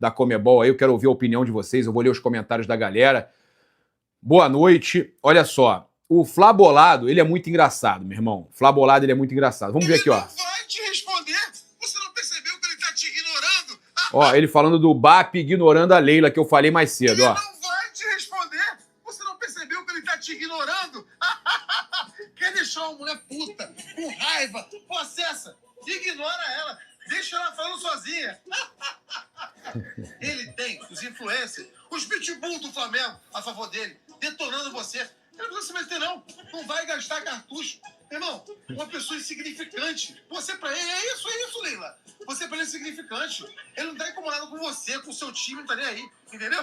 da Conmebol aí, eu quero ouvir a opinião de vocês, eu vou ler os comentários da galera. Boa noite. Olha só, o Flabolado, ele é muito engraçado, meu irmão. O Flabolado, ele é muito engraçado. Vamos ver aqui, ó. Ele não vai te responder. Você não percebeu que ele tá te ignorando? Ó, ele falando do BAP ignorando a Leila, que eu falei mais cedo, ó. Ele não vai te responder. Você não percebeu que ele tá te ignorando? Quer deixar uma mulher puta, com raiva, possessa? Ignora ela. Deixa ela falando sozinha. Ele tem os influencers, os pitbull do Flamengo a favor dele, detonando você. Ele não precisa se meter, não. Não vai gastar cartucho. Irmão, uma pessoa insignificante. Você pra ele, é isso, Leila. Você pra ele é insignificante. Ele não tá incomodado com você, com o seu time, não tá nem aí. Entendeu?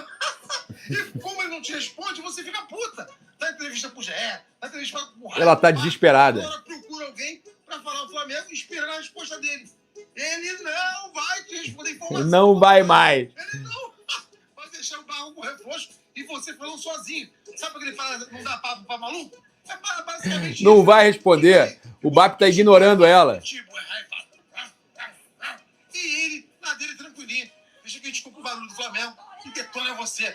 E como ele não te responde, você fica puta. Dá entrevista pro GE, dá entrevista pro Raio. Ela tá desesperada. Agora procura alguém pra falar o Flamengo e esperar a resposta dele. Ele não vai te responder informação. Não vai mais. Ele não vai deixar o barro com reforço e você falando sozinho. Sabe o que ele fala? Não dá papo pra maluco? É basicamente Não isso. vai responder. O BAP tá ignorando ela. E ele, na dele, tranquilinho. Deixa que a gente ficou com o barulho do Flamengo e detona você.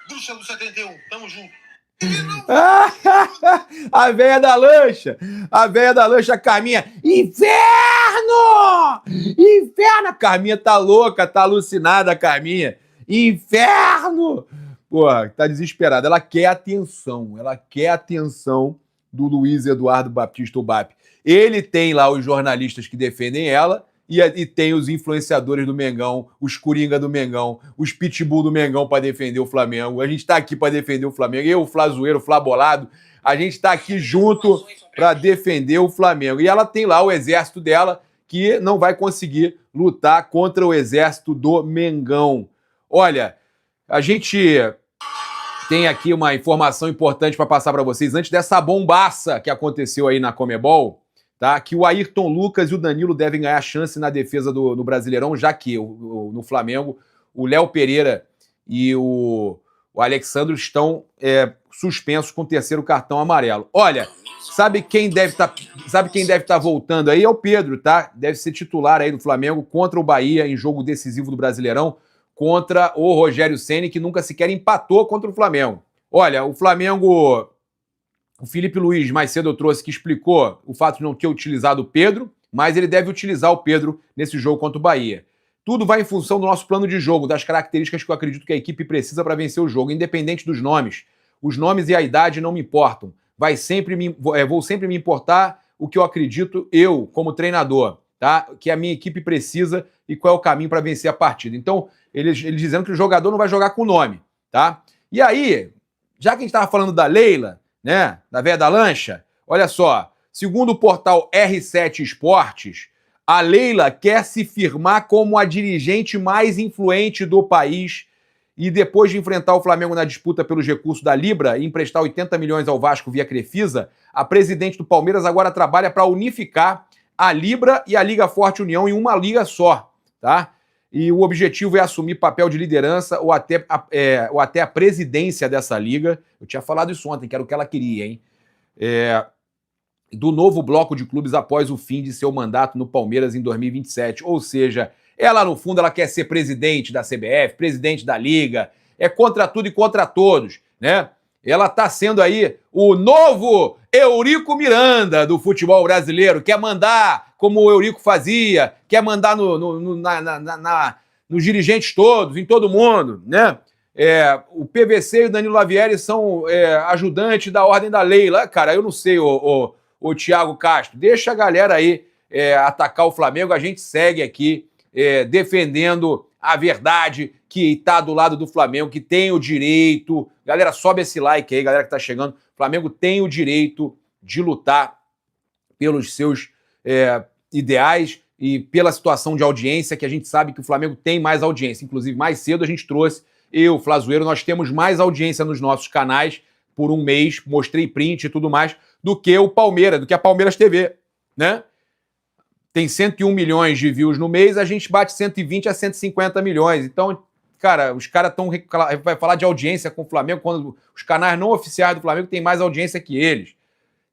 Bruxa do 71. Tamo junto. Ele não A véia da lancha. A véia da lancha, a Carminha. Inferno! Inferno! A Carminha tá louca, tá alucinada, a Carminha. Inferno! Porra, tá desesperada. Ela quer atenção. Ela quer atenção do Luiz Eduardo Baptista, o BAP. Ele tem lá os jornalistas que defendem ela e tem os influenciadores do Mengão, os Coringa do Mengão, os Pitbull do Mengão para defender o Flamengo. A gente tá aqui para defender o Flamengo. Eu, o Flazoeiro, o Flabolado, a gente tá aqui junto para defender o Flamengo. E ela tem lá o exército dela que não vai conseguir lutar contra o exército do Mengão. Olha, a gente tem aqui uma informação importante para passar para vocês antes dessa bombaça que aconteceu aí na Conmebol, tá? Que o Ayrton Lucas e o Danilo devem ganhar chance na defesa no Brasileirão, já que no Flamengo o Léo Pereira e o Alexandre estão suspensos com o terceiro cartão amarelo. Olha, sabe quem deve estar voltando aí? É o Pedro, tá? Deve ser titular aí do Flamengo contra o Bahia em jogo decisivo do Brasileirão, contra o Rogério Ceni, que nunca sequer empatou contra o Flamengo. Olha, o Flamengo, o Felipe Luiz, mais cedo eu trouxe, que explicou o fato de não ter utilizado o Pedro, mas ele deve utilizar o Pedro nesse jogo contra o Bahia. Tudo vai em função do nosso plano de jogo, das características que eu acredito que a equipe precisa para vencer o jogo, independente dos nomes. Os nomes e a idade não me importam. Vou sempre me importar o que eu acredito, eu, como treinador, tá? Que a minha equipe precisa e qual é o caminho para vencer a partida. Então, eles dizendo que o jogador não vai jogar com o nome, tá? E aí, já que a gente estava falando da Leila, né, da véia da lancha, olha só, segundo o portal R7 Esportes, a Leila quer se firmar como a dirigente mais influente do país e depois de enfrentar o Flamengo na disputa pelos recursos da Libra e emprestar 80 milhões ao Vasco via Crefisa, a presidente do Palmeiras agora trabalha para unificar a Libra e a Liga Forte União em uma liga só, tá? E o objetivo é assumir papel de liderança ou até a presidência dessa liga. Eu tinha falado isso ontem, que era o que ela queria, hein? Do novo bloco de clubes após o fim de seu mandato no Palmeiras em 2027. Ou seja, ela, no fundo, ela quer ser presidente da CBF, presidente da Liga, é contra tudo e contra todos, né? Ela está sendo aí o novo Eurico Miranda do futebol brasileiro, quer mandar como o Eurico fazia, quer mandar nos dirigentes todos, em todo mundo, né? O PVC e o Danilo Lavieri são ajudantes da ordem da Leila. Cara, eu não sei, o Thiago Castro, deixa a galera aí atacar o Flamengo, a gente segue aqui defendendo a verdade, que está do lado do Flamengo, que tem o direito. Galera, sobe esse like aí, galera que tá chegando. O Flamengo tem o direito de lutar pelos seus ideais e pela situação de audiência, que a gente sabe que o Flamengo tem mais audiência. Inclusive, mais cedo a gente trouxe, eu, Flazoeiro, nós temos mais audiência nos nossos canais por um mês, mostrei print e tudo mais, do que o Palmeiras, do que a Palmeiras TV, né? Tem 101 milhões de views no mês, a gente bate 120 a 150 milhões. Então, cara, os caras vai falar de audiência com o Flamengo quando os canais não oficiais do Flamengo têm mais audiência que eles.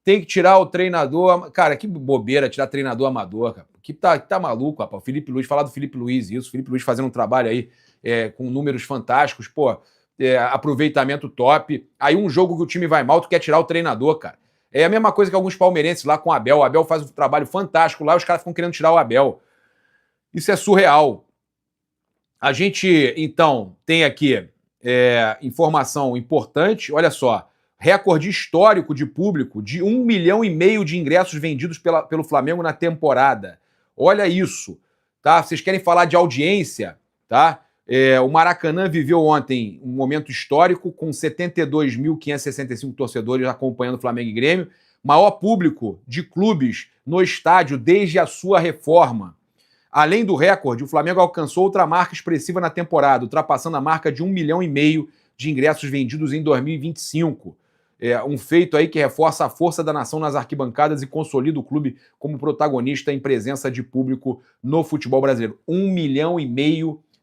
tem que tirar o treinador... Cara, que bobeira tirar treinador amador, cara. Que tá maluco, rapaz. O Felipe Luiz, falar do Felipe Luiz, isso. O Felipe Luiz fazendo um trabalho aí com números fantásticos, pô, aproveitamento top. Aí um jogo que o time vai mal, tu quer tirar o treinador, cara. É a mesma coisa que alguns palmeirenses lá com o Abel. O Abel faz um trabalho fantástico lá, os caras ficam querendo tirar o Abel. Isso é surreal. A gente, então, tem aqui informação importante. Olha só, recorde histórico de público de 1,5 milhão de ingressos vendidos pelo Flamengo na temporada. Olha isso, tá? Vocês querem falar de audiência, tá? O Maracanã viveu ontem um momento histórico com 72.565 torcedores acompanhando o Flamengo e Grêmio. Maior público de clubes no estádio desde a sua reforma. Além do recorde, o Flamengo alcançou outra marca expressiva na temporada, ultrapassando a marca de 1,5 milhão de ingressos vendidos em 2025. Um feito aí que reforça a força da nação nas arquibancadas e consolida o clube como protagonista em presença de público no futebol brasileiro. 1,5 milhão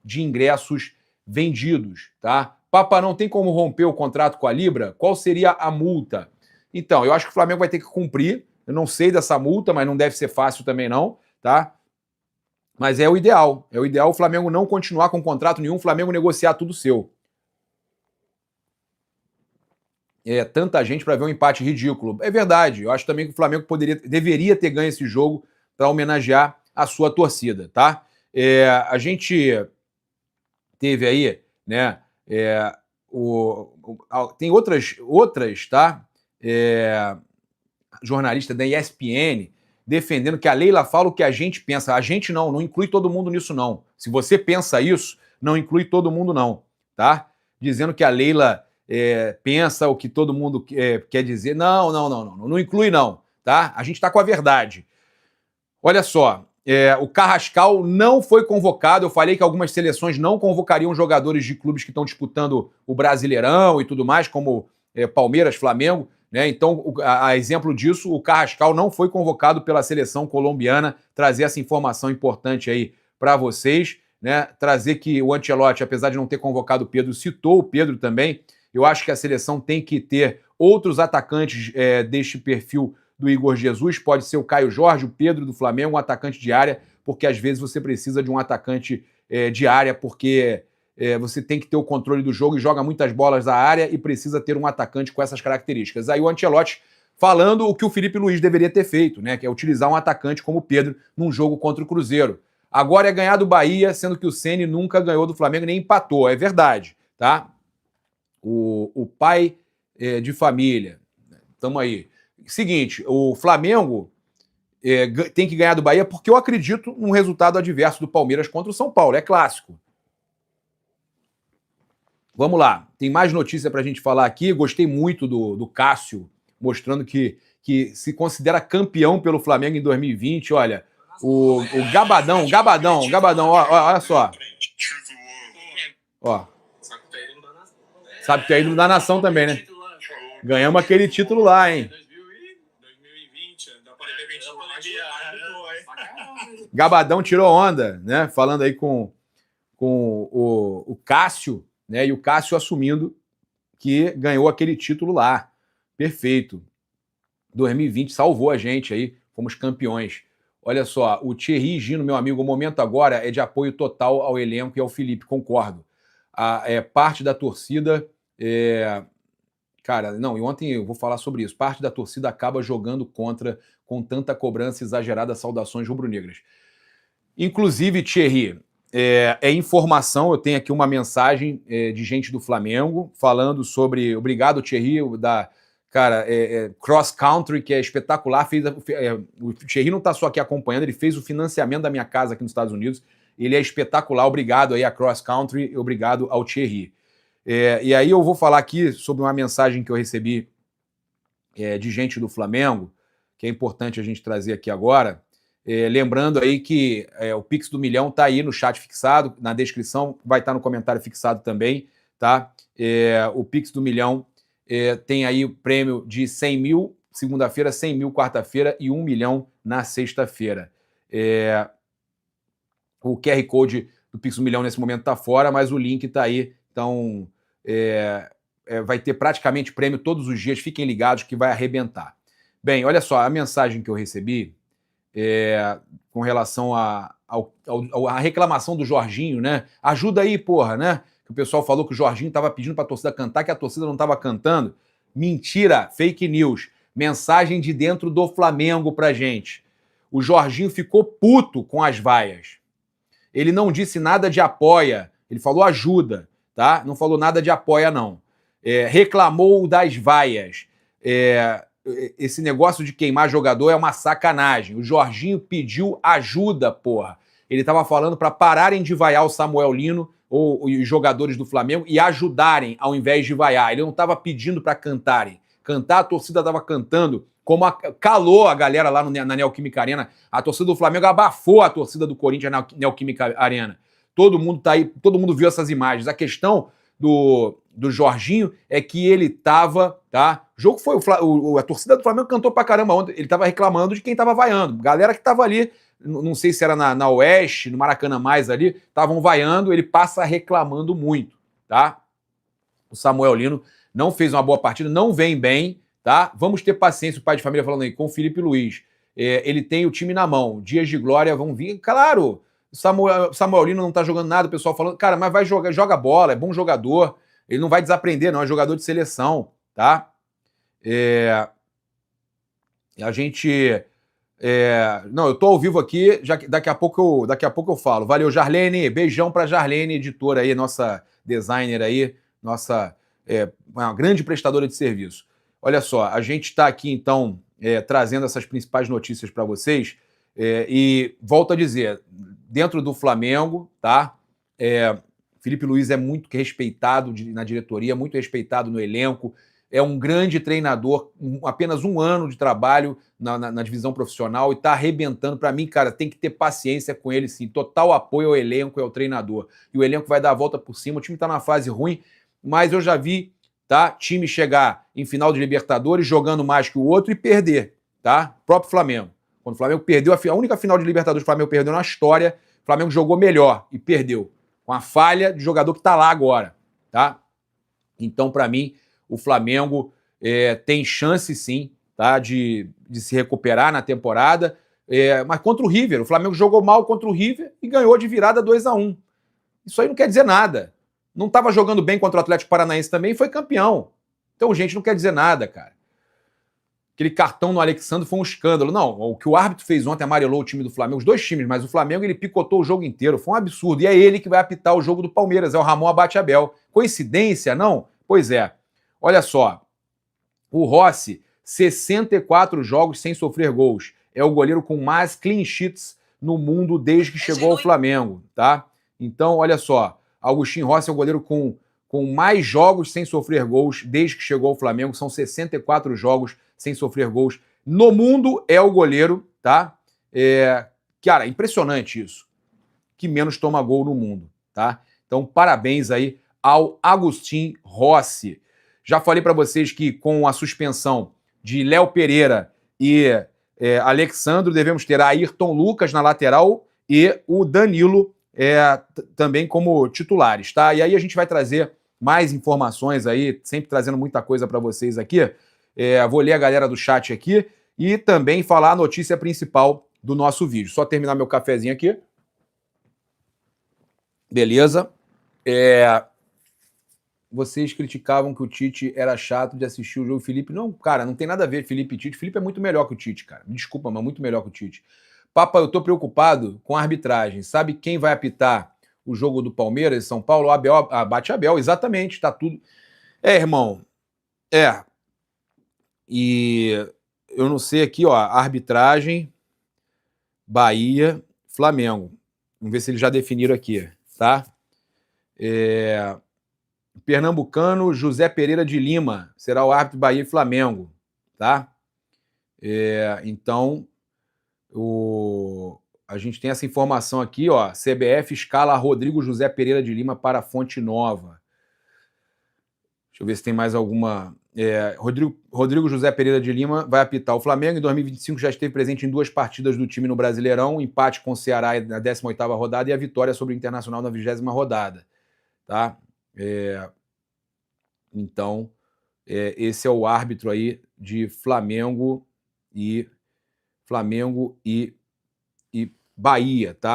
de ingressos vendidos, tá? Papa, não tem como romper o contrato com a Libra? Qual seria a multa? Então, eu acho que o Flamengo vai ter que cumprir. Eu não sei dessa multa, mas não deve ser fácil também não, tá? Mas é o ideal. É o ideal o Flamengo não continuar com contrato nenhum, o Flamengo negociar tudo seu. Tanta gente para ver um empate ridículo. É verdade. Eu acho também que o Flamengo deveria ter ganho esse jogo para homenagear a sua torcida, tá? A gente teve aí, né? Tem outras, tá? Jornalista da ESPN defendendo que a Leila fala o que a gente pensa. A gente não inclui todo mundo nisso, não. Se você pensa isso, não inclui todo mundo, não, tá? Dizendo que a Leila pensa o que todo mundo quer dizer. Não inclui, não, tá? A gente tá com a verdade. Olha só, o Carrascal não foi convocado. Eu falei que algumas seleções não convocariam jogadores de clubes que estão disputando o Brasileirão e tudo mais, como Palmeiras, Flamengo. Né? Então, a exemplo disso, o Carrascal não foi convocado pela seleção colombiana. Trazer essa informação importante aí para vocês, né? Trazer que o Ancelotti, apesar de não ter convocado o Pedro, citou o Pedro também. Eu acho que a seleção tem que ter outros atacantes deste perfil do Igor Jesus. Pode ser o Caio Jorge, o Pedro do Flamengo, um atacante de área, porque às vezes você precisa de um atacante de área, porque você tem que ter o controle do jogo e joga muitas bolas da área e precisa ter um atacante com essas características. Aí o Ancelotti falando o que o Felipe Luiz deveria ter feito, né? Que é utilizar um atacante como o Pedro num jogo contra o Cruzeiro. Agora é ganhar do Bahia, sendo que o Ceni nunca ganhou do Flamengo nem empatou. É verdade, tá? O pai de família. Tamo aí. Seguinte, o Flamengo tem que ganhar do Bahia porque eu acredito num resultado adverso do Palmeiras contra o São Paulo. É clássico. Vamos lá, tem mais notícia pra gente falar aqui. Gostei muito do Cássio, mostrando que se considera campeão pelo Flamengo em 2020. Olha, o Gabadão, olha só. Ó. Sabe que é ídolo da nação também, né? Ganhamos aquele título lá, hein? Gabadão tirou onda, né? Falando aí com o Cássio, né? E o Cássio assumindo que ganhou aquele título lá. Perfeito. 2020 salvou a gente aí, fomos campeões. Olha só, o Thierry Gino, meu amigo, o momento agora é de apoio total ao elenco e ao Felipe, concordo. Parte da torcida... Cara, não, e ontem eu vou falar sobre isso. Parte da torcida acaba jogando contra com tanta cobrança exagerada. Saudações rubro-negras. Inclusive, Thierry, informação, eu tenho aqui uma mensagem de gente do Flamengo falando sobre... Obrigado, Thierry, Cross Country, que é espetacular. O Thierry não está só aqui acompanhando, ele fez o financiamento da minha casa aqui nos Estados Unidos. Ele é espetacular. Obrigado aí a Cross Country e obrigado ao Thierry. E aí eu vou falar aqui sobre uma mensagem que eu recebi de gente do Flamengo, que é importante a gente trazer aqui agora. Lembrando aí que o Pix do Milhão está aí no chat fixado, na descrição, vai estar no comentário fixado também, tá? O Pix do Milhão tem aí o prêmio de 100 mil segunda-feira, 100 mil quarta-feira e 1 milhão na sexta-feira. O QR Code do Pix do Milhão nesse momento está fora, mas o link está aí. Então, vai ter praticamente prêmio todos os dias. Fiquem ligados que vai arrebentar. Bem, olha só, a mensagem que eu recebi com relação à reclamação do Jorginho, né? Ajuda aí, porra, né? Que o pessoal falou que o Jorginho estava pedindo para a torcida cantar, que a torcida não estava cantando. Mentira, fake news. Mensagem de dentro do Flamengo pra gente. O Jorginho ficou puto com as vaias. Ele não disse nada de apoia, ele falou ajuda, tá? Não falou nada de apoia, não. Reclamou das vaias. Esse negócio de queimar jogador é uma sacanagem. O Jorginho pediu ajuda, porra. Ele tava falando para pararem de vaiar o Samuel Lino ou os jogadores do Flamengo e ajudarem ao invés de vaiar. Ele não tava pedindo para cantarem. Cantar, a torcida tava cantando, como calou a galera lá na Neoquímica Arena. A torcida do Flamengo abafou a torcida do Corinthians na Neoquímica Arena. Todo mundo tá aí, todo mundo viu essas imagens. A questão do Jorginho é que ele tava, tá? O jogo foi, a torcida do Flamengo cantou pra caramba ontem, ele tava reclamando de quem tava vaiando. Galera que tava ali, não sei se era na Oeste, no Maracanã mais ali, estavam vaiando, ele passa reclamando muito, tá? O Samuel Lino não fez uma boa partida, não vem bem, tá? Vamos ter paciência, o pai de família falando aí, com o Felipe Luiz. Ele tem o time na mão, dias de glória vão vir, claro. Samuel Lino não tá jogando nada, o pessoal falando, cara, mas vai jogar, joga bola, é bom jogador, ele não vai desaprender, não, é jogador de seleção, tá? A gente... não, eu tô ao vivo aqui, daqui a pouco eu falo. Valeu, Jarlene, beijão pra Jarlene, editora aí, nossa designer aí, nossa uma grande prestadora de serviço. Olha só, a gente tá aqui então trazendo essas principais notícias para vocês e volto a dizer, dentro do Flamengo, tá? Felipe Luiz é muito respeitado na diretoria, muito respeitado no elenco, é um grande treinador, apenas um ano de trabalho na divisão profissional e tá arrebentando. Para mim, cara, tem que ter paciência com ele, sim. Total apoio ao elenco e ao treinador. E o elenco vai dar a volta por cima. O time tá numa fase ruim, mas eu já vi, tá, time chegar em final de Libertadores jogando mais que o outro e perder, tá? O próprio Flamengo. Quando o Flamengo perdeu, a única final de Libertadores que o Flamengo perdeu na história, o Flamengo jogou melhor e perdeu. Com a falha de jogador que tá lá agora, tá? Então, para mim, o Flamengo tem chance, sim, tá, de se recuperar na temporada. Mas contra o River, o Flamengo jogou mal contra o River e ganhou de virada 2-1. Isso aí não quer dizer nada. Não estava jogando bem contra o Atlético Paranaense também e foi campeão. Então, gente, não quer dizer nada, cara. Aquele cartão no Alexandre foi um escândalo. Não, o que o árbitro fez ontem amarelou o time do Flamengo, os dois times, mas o Flamengo ele picotou o jogo inteiro. Foi um absurdo. E é ele que vai apitar o jogo do Palmeiras, é o Ramon Abate-Abel. Coincidência, não? Pois é. Olha só, o Rossi, 64 jogos sem sofrer gols. É o goleiro com mais clean sheets no mundo desde que chegou ao Flamengo, tá? Então, olha só, Agustin Rossi é o goleiro com mais jogos sem sofrer gols desde que chegou ao Flamengo. São 64 jogos sem sofrer gols. No mundo é o goleiro, tá? Cara, impressionante isso. Que menos toma gol no mundo, tá? Então, parabéns aí ao Agustin Rossi. Já falei para vocês que com a suspensão de Léo Pereira e Alexandro, devemos ter Ayrton Lucas na lateral e o Danilo também como titulares, tá? E aí a gente vai trazer mais informações aí, sempre trazendo muita coisa para vocês aqui. Vou ler a galera do chat aqui e também falar a notícia principal do nosso vídeo. Só terminar meu cafezinho aqui. Beleza. Vocês criticavam que o Tite era chato de assistir o jogo. Felipe, não, cara, não tem nada a ver Felipe e Tite. Felipe é muito melhor que o Tite, cara. Me desculpa, mas muito melhor que o Tite. Papa, eu tô preocupado com a arbitragem. Sabe quem vai apitar o jogo do Palmeiras e São Paulo? Abel, Abate-Abel, exatamente, tá tudo... irmão, e eu não sei aqui, ó, arbitragem, Bahia, Flamengo. Vamos ver se eles já definiram aqui, tá? Pernambucano, José Pereira de Lima, será o árbitro Bahia e Flamengo, tá? Então, a gente tem essa informação aqui, ó, CBF escala Rodrigo José Pereira de Lima para Fonte Nova. Deixa eu ver se tem mais alguma... Rodrigo José Pereira de Lima vai apitar o Flamengo. Em 2025 já esteve presente em 2 partidas do time no Brasileirão, empate com o Ceará na 18ª rodada e a vitória sobre o Internacional na 20ª rodada, tá? Então, esse é o árbitro aí de Flamengo e Flamengo e Bahia, tá?